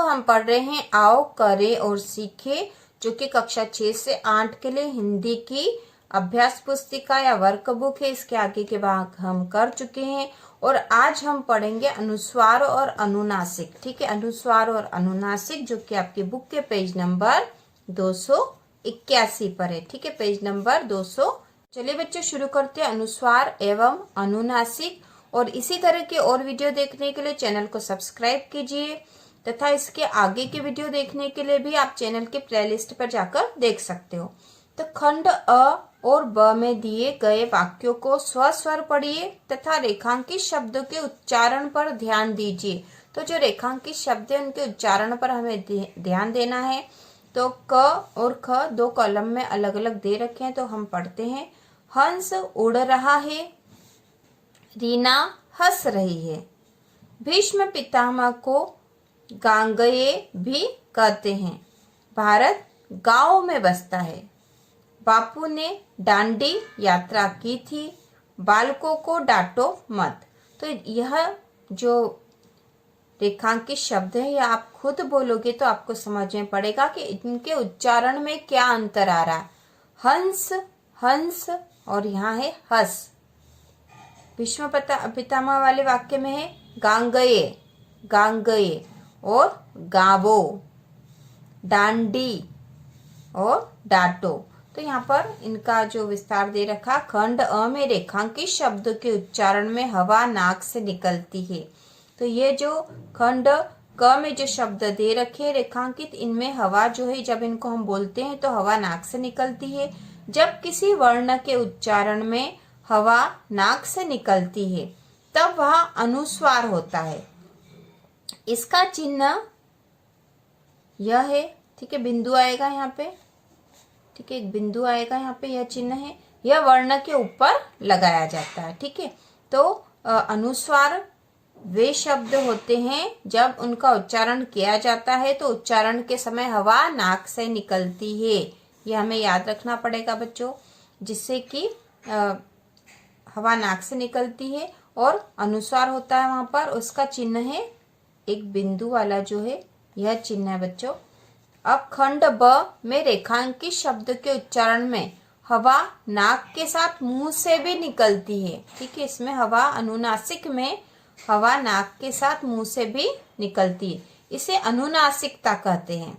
हम पढ़ रहे हैं आओ करें और सीखें, जो कि कक्षा 6 से 8 के लिए हिंदी की अभ्यास पुस्तिका या वर्कबुक है। इसके आगे के भाग हम कर चुके हैं और आज हम पढ़ेंगे अनुस्वार और अनुनासिक। ठीक है, अनुस्वार और अनुनासिक जो कि आपकी बुक के पेज नंबर 281 पर है। ठीक है, पेज नंबर 200। चलिए बच्चों शुरू करते हैं अनुस्वार एवं अनुनासिक। और इसी तरह के और वीडियो देखने के लिए चैनल को सब्सक्राइब कीजिए तथा इसके आगे के वीडियो देखने के लिए भी आप चैनल के प्लेलिस्ट पर जाकर देख सकते हो। तो खंड अ और ब में दिए गए वाक्यों को स्वस्वर पढ़िए तथा रेखांकित शब्दों के उच्चारण पर ध्यान दीजिए। तो जो रेखांकित शब्द है उनके उच्चारण पर हमें ध्यान देना है। तो क और ख दो कॉलम में अलग अलग दे रखे हैं, तो हम पढ़ते हैं। हंस उड़ रहा है, रीना हंस रही है। भीष्म पितामह को गांगेय भी कहते हैं। भारत गांव में बसता है। बापू ने डांडी यात्रा की थी। बालकों को डांटो मत। तो यह जो रेखांकित शब्द है यह आप खुद बोलोगे तो आपको समझ में पड़ेगा कि इनके उच्चारण में क्या अंतर आ रहा है। हंस हंस और यहाँ है हस। भीष्म पितामह वाले वाक्य में है गांगेय गांगेय और गावो, डांडी और डाटो। तो यहाँ पर इनका जो विस्तार दे रखा। खंड अ में रेखांकित शब्दों के उच्चारण में हवा नाक से निकलती है। तो ये जो खंड क में जो शब्द दे रखे रेखांकित, इनमें हवा जो है जब इनको हम बोलते हैं तो हवा नाक से निकलती है। जब किसी वर्ण के उच्चारण में हवा नाक से निकलती है तब वह अनुस्वार होता है। इसका चिन्ह यह है। ठीक है, बिंदु आएगा यहाँ पे। ठीक है, एक बिंदु आएगा यहाँ पे, यह चिन्ह है। यह वर्ण के ऊपर लगाया जाता है। ठीक है, तो अनुस्वार वे शब्द होते हैं जब उनका उच्चारण किया जाता है तो उच्चारण के समय हवा नाक से निकलती है। यह हमें याद रखना पड़ेगा बच्चों, जिससे कि हवा नाक से निकलती है और अनुस्वार होता है वहां पर। उसका चिन्ह है एक बिंदु वाला जो है, यह चिन्ह है बच्चों। अब खंड ब में रेखांकित शब्द के उच्चारण में हवा नाक के साथ मुंह से भी निकलती है। ठीक है, इसमें हवा अनुनासिक में हवा नाक के साथ मुंह से भी निकलती है। इसे अनुनासिकता कहते हैं।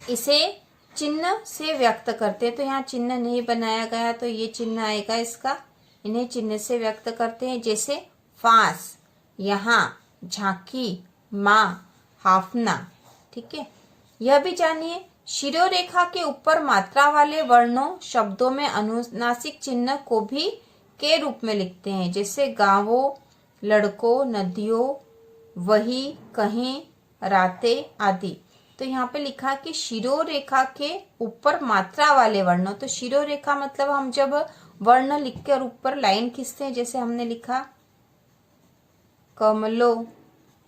इसे चिन्ह से व्यक्त करते हैं। तो यहाँ चिन्ह नहीं बनाया गया तो ये चिन्ह आएगा इसका। इन्हें चिन्ह से व्यक्त करते हैं, जैसे फांस, यहाँ, झांकी, माँ, हाफना। ठीक है, यह भी जानिए शिरोरेखा के ऊपर मात्रा वाले वर्णों शब्दों में अनुनासिक चिन्ह को भी के रूप में लिखते हैं, जैसे गांवों, लड़कों, नदियों, वही, कहीं, रातें आदि। तो यहाँ पे लिखा कि शिरोरेखा के ऊपर मात्रा वाले वर्णों। तो शिरोरेखा मतलब हम जब वर्ण लिख कर ऊपर लाइन खींचते हैं, जैसे हमने लिखा कमलो।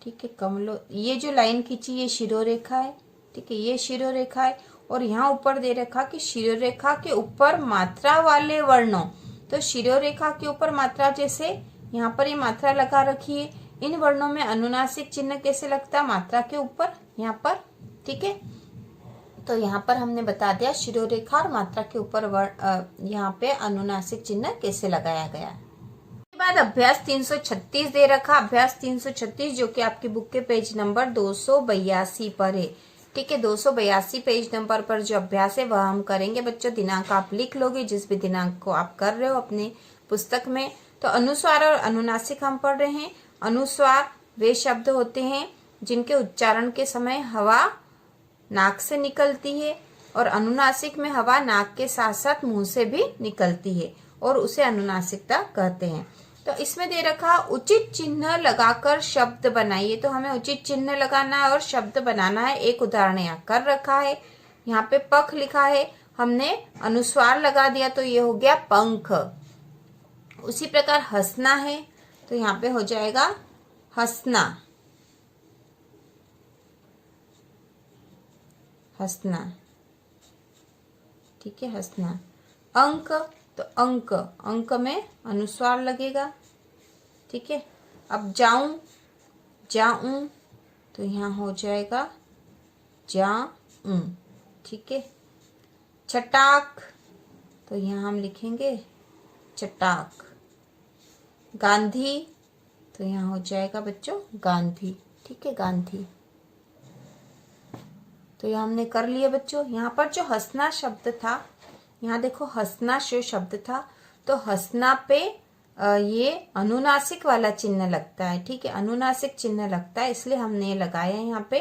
ठीक है, कमलो, ये जो लाइन खींची ये शिरोरेखा है। ठीक है, ये शिरोरेखा है। और यहाँ ऊपर दे रखा कि शिरोरेखा के ऊपर मात्रा वाले वर्णों। तो शिरोरेखा के ऊपर मात्रा, जैसे यहाँ पर ये मात्रा लगा रखी है, इन वर्णों में अनुनासिक चिन्ह कैसे लगता है? मात्रा के ऊपर, यहाँ पर। ठीक है, तो यहाँ पर हमने बता दिया शिरोरेखा और मात्रा के ऊपर यहाँ पे अनुनासिक चिन्ह कैसे लगाया गया। इसके बाद अभ्यास 336 दे रखा। अभ्यास 336 जो कि आपकी बुक के पेज नंबर 282 पर है। ठीक है, 282 पेज नंबर पर जो अभ्यास है वह हम करेंगे बच्चों। दिनांक आप लिख लोगे जिस भी दिनांक को आप कर रहे हो अपने पुस्तक में। तो अनुस्वार और अनुनासिक हम पढ़ रहे हैं। अनुस्वार वे शब्द होते हैं जिनके उच्चारण के समय हवा नाक से निकलती है और अनुनासिक में हवा नाक के साथ साथ मुंह से भी निकलती है और उसे अनुनासिकता कहते हैं। तो इसमें दे रखा उचित चिन्ह लगाकर शब्द बनाइए। तो हमें उचित चिन्ह लगाना है और शब्द बनाना है। एक उदाहरण यहाँ कर रखा है। यहाँ पे पख लिखा है, हमने अनुस्वार लगा दिया तो ये हो गया पंख। उसी प्रकार हंसना है तो यहाँ पे हो जाएगा हंसना, हंसना। ठीक है, हंसना। अंक, तो अंक, अंक में अनुस्वार लगेगा। ठीक है, अब जाऊं, जाऊं, तो यहाँ हो जाएगा जा ऊ, ठीक है। चटाक, तो यहाँ हम लिखेंगे चटाक। गांधी, तो यहाँ हो जाएगा बच्चों गांधी, ठीक है, गांधी। तो यहाँ हमने कर लिया बच्चों। यहाँ पर जो हंसना शब्द था, यहाँ देखो हंसना जो शब्द था, तो हंसना पे ये अनुनासिक वाला चिन्ह लगता है, ठीक है, अनुनासिक चिन्ह लगता है, इसलिए हमने लगाया यहाँ पे।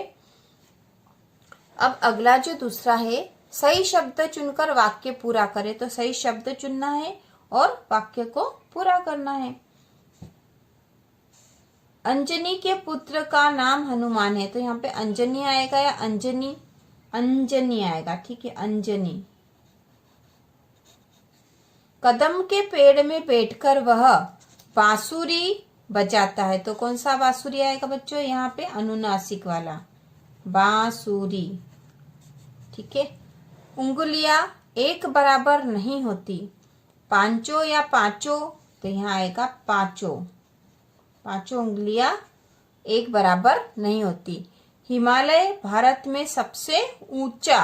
अब अगला जो दूसरा है, सही शब्द चुनकर वाक्य पूरा करे, तो सही शब्द चुनना है और वाक्य को पूरा करना है। अंजनी के पुत्र का नाम हनुमान है, तो यहाँ पे अंजनी आएगा या अंजनी, अंजनी आएगा, ठीक है, अंजनी। कदम के पेड़ में बैठकर वह बांसुरी बजाता है, तो कौन सा बांसुरी आएगा बच्चों, यहाँ पे अनुनासिक वाला बांसुरी, ठीक है। उंगलियां एक बराबर नहीं होती, पांचों या पांचों, तो यहाँ आएगा पांचों, पांचों उंगलियां एक बराबर नहीं होती। हिमालय भारत में सबसे ऊंचा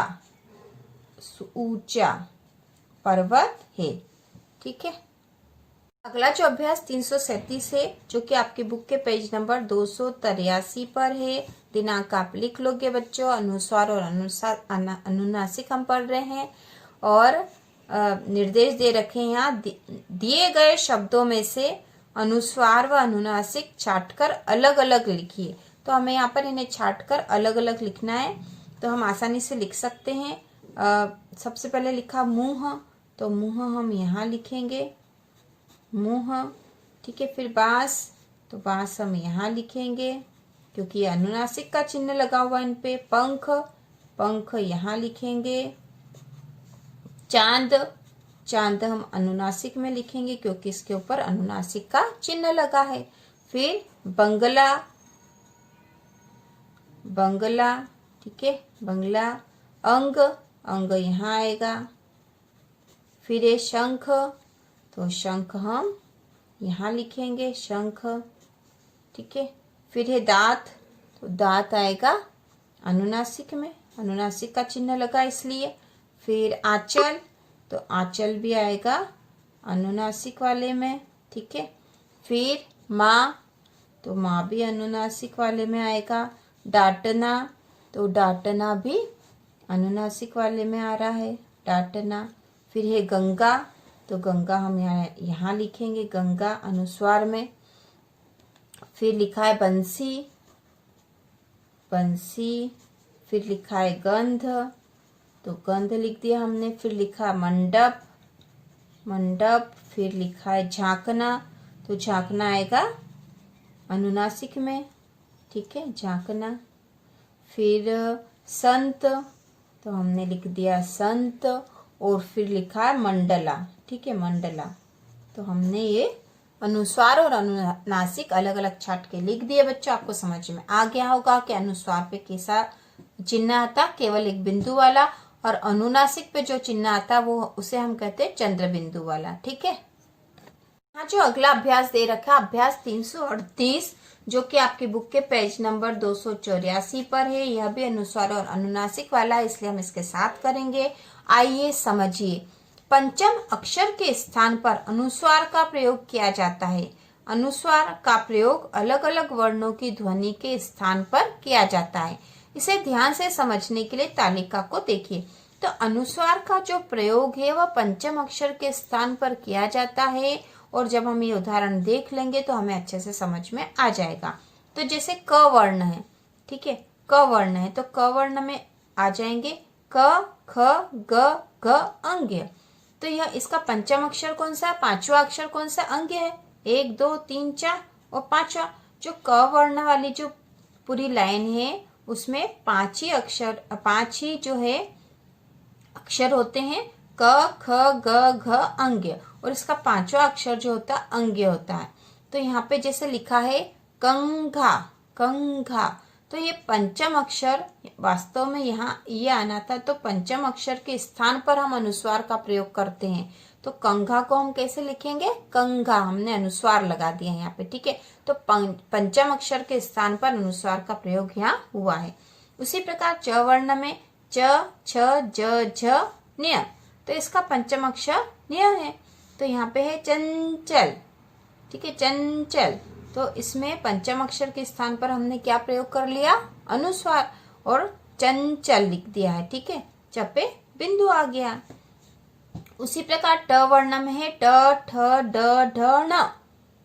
ऊंचा पर्वत है, ठीक है। अगला जो अभ्यास 337 है, जो कि आपकी बुक के पेज नंबर 283 पर है। दिनांक आप लिख लोगे बच्चों। अनुस्वार और अनुनासिक हम पढ़ रहे हैं और निर्देश दे रखे हैं यहाँ। दिए गए शब्दों में से अनुस्वार व अनुनासिक छांटकर अलग अलग लिखिए, तो हमें यहाँ पर इन्हें छांटकर अलग अलग लिखना है, तो हम आसानी से लिख सकते हैं। सबसे पहले लिखा मुंह, तो मुंह हम यहाँ लिखेंगे मुंह, ठीक है। फिर बांस, तो बांस हम यहाँ लिखेंगे क्योंकि ये अनुनासिक का चिन्ह लगा हुआ इन पे। पंख, पंख यहाँ लिखेंगे। चांद, चांद हम अनुनासिक में लिखेंगे क्योंकि इसके ऊपर अनुनासिक का चिन्ह लगा है। फिर बंगला, बंगला, ठीक है, बंगला। अंग, अंग यहाँ आएगा। फिर ये शंख, तो शंख हम यहाँ लिखेंगे शंख, ठीक है। फिर है दांत, तो दांत आएगा अनुनासिक में, अनुनासिक का चिन्ह लगा इसलिए। फिर आंचल, तो आंचल भी आएगा अनुनासिक वाले में, ठीक है। फिर माँ, तो माँ भी अनुनासिक वाले में आएगा। डांटना, तो डांटना भी अनुनासिक वाले में आ रहा है, डांटना। फिर है गंगा, तो गंगा हम यहाँ लिखेंगे गंगा अनुस्वार में। फिर लिखा है बंसी, बंसी। फिर लिखा है गंध, तो गंध लिख दिया हमने। फिर लिखा मंडप, मंडप। फिर लिखा है झांकना, तो झांकना आएगा अनुनासिक में, ठीक है, झांकना। फिर संत, तो हमने लिख दिया संत। और फिर लिखा है मंडला, ठीक है, मंडला। तो हमने ये अनुस्वार और अनुनासिक अलग अलग छाट के लिख दिए बच्चों। आपको समझ में आ गया होगा कि अनुस्वार पे कैसा चिन्ह आता, केवल एक बिंदु वाला, और अनुनासिक पे जो चिन्ह आता वो उसे हम कहते हैं चंद्र बिंदु वाला, ठीक है। यहाँ जो अगला अभ्यास दे रखा है, अभ्यास 338, जो कि आपकी बुक के पेज नंबर 284 पर है। यह भी अनुस्वार और अनुनासिक वाला है, इसलिए हम इसके साथ करेंगे। आइए समझिए। पंचम अक्षर के स्थान पर अनुस्वार का प्रयोग किया जाता है। अनुस्वार का प्रयोग अलग अलग वर्णों की ध्वनि के स्थान पर किया जाता है। इसे ध्यान से समझने के लिए तालिका को देखिए। तो अनुस्वार का जो प्रयोग है वह पंचम अक्षर के स्थान पर किया जाता है, और जब हम ये उदाहरण देख लेंगे तो हमें अच्छे से समझ में आ जाएगा। तो जैसे क वर्ण है, ठीक है, क वर्ण है, तो क वर्ण में आ जाएंगे क, ख, ग, घ, अंग्य। तो यह इसका पंचम अक्षर कौन सा, पांचवा अक्षर कौन सा अंग्य है, 1 2 3 4 और पांचवा। जो क वर्ण वाली जो पूरी लाइन है उसमें 5 ही अक्षर, 5 ही जो है अक्षर होते हैं, क, ख, ग, घ, अंग्य, और इसका पांचवा अक्षर जो होता है अंग्य होता है। तो यहाँ पे जैसे लिखा है कंघा, कंघा, तो ये पंचम अक्षर वास्तव में यहाँ ये आना था, तो पंचम अक्षर के स्थान पर हम अनुस्वार का प्रयोग करते हैं। तो कंघा को हम कैसे लिखेंगे? कंघा, हमने अनुस्वार लगा दिया यहाँ पे, ठीक है। तो पंचम अक्षर के स्थान पर अनुस्वार का प्रयोग यहाँ हुआ है। उसी प्रकार च वर्ण में च, छ, ज, झ, न्य, तो इसका पंचम अक्षर न्य है। तो यहाँ पे है चंचल, ठीक है, चंचल। तो इसमें पंचम अक्षर के स्थान पर हमने क्या प्रयोग कर लिया? अनुस्वार, और चंचल लिख दिया है, ठीक है। च पे बिंदु आ गया। उसी प्रकार ट वर्ण में है ट, ठ, ड, ढ, ण,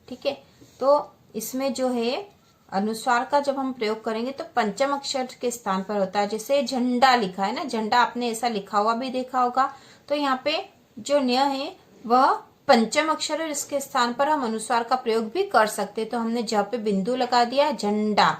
ठीक है। तो इसमें जो है अनुस्वार का जब हम प्रयोग करेंगे तो पंचम अक्षर के स्थान पर होता है। जैसे झंडा लिखा है ना, झंडा आपने ऐसा लिखा हुआ भी देखा होगा। तो यहाँ पे जो न्य है वह पंचम अक्षर है, इसके स्थान पर हम अनुस्वार का प्रयोग भी कर सकते हैं। तो हमने ज पे बिंदु लगा दिया, झंडा,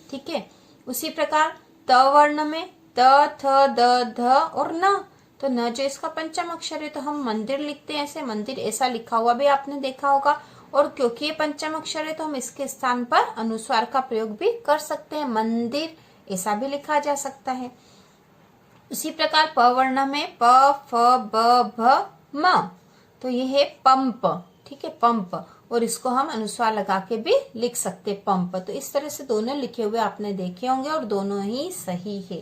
ठीक है। उसी प्रकार त वर्ण में त, थ, द, ध और न, तो न जो इसका पंचम अक्षर है तो हम मंदिर लिखते हैं ऐसे, मंदिर ऐसा लिखा हुआ भी आपने देखा होगा। और क्योंकि ये पंचम अक्षर है तो हम इसके स्थान पर अनुस्वार का प्रयोग भी कर सकते हैं, मंदिर ऐसा भी लिखा जा सकता है। उसी प्रकार प वर्ण में प, फ, ब, भ, म, तो ये है पंप, ठीक है, पंप, और इसको हम अनुस्वार लगा के भी लिख सकते पंप। तो इस तरह से दोनों लिखे हुए आपने देखे होंगे और दोनों ही सही है।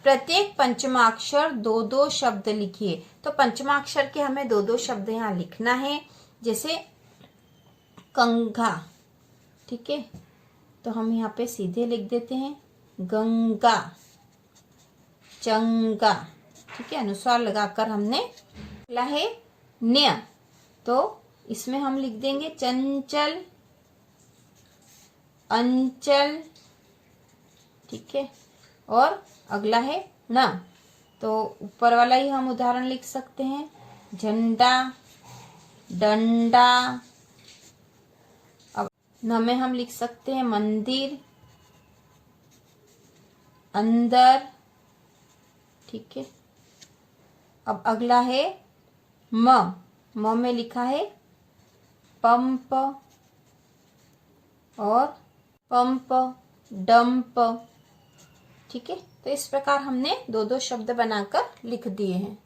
प्रत्येक पंचमाक्षर दो दो शब्द लिखिए। तो पंचमाक्षर के हमें दो दो शब्द यहाँ लिखना है। जैसे कंघा, ठीक है, तो हम यहाँ पे सीधे लिख देते हैं गंगा, चंगा, ठीक है, अनुस्वार लगाकर हमने लिखा है न्य। तो इसमें हम लिख देंगे चंचल, अंचल, ठीक है, और अगला है न। तो ऊपर वाला ही हम उदाहरण लिख सकते हैं, झंडा, डंडा। अब न में हम लिख सकते हैं मंदिर, अंदर, ठीक है। अब अगला है म में लिखा है पंप और पंप, डंप, ठीक है। तो इस प्रकार हमने दो दो शब्द बनाकर लिख दिए हैं।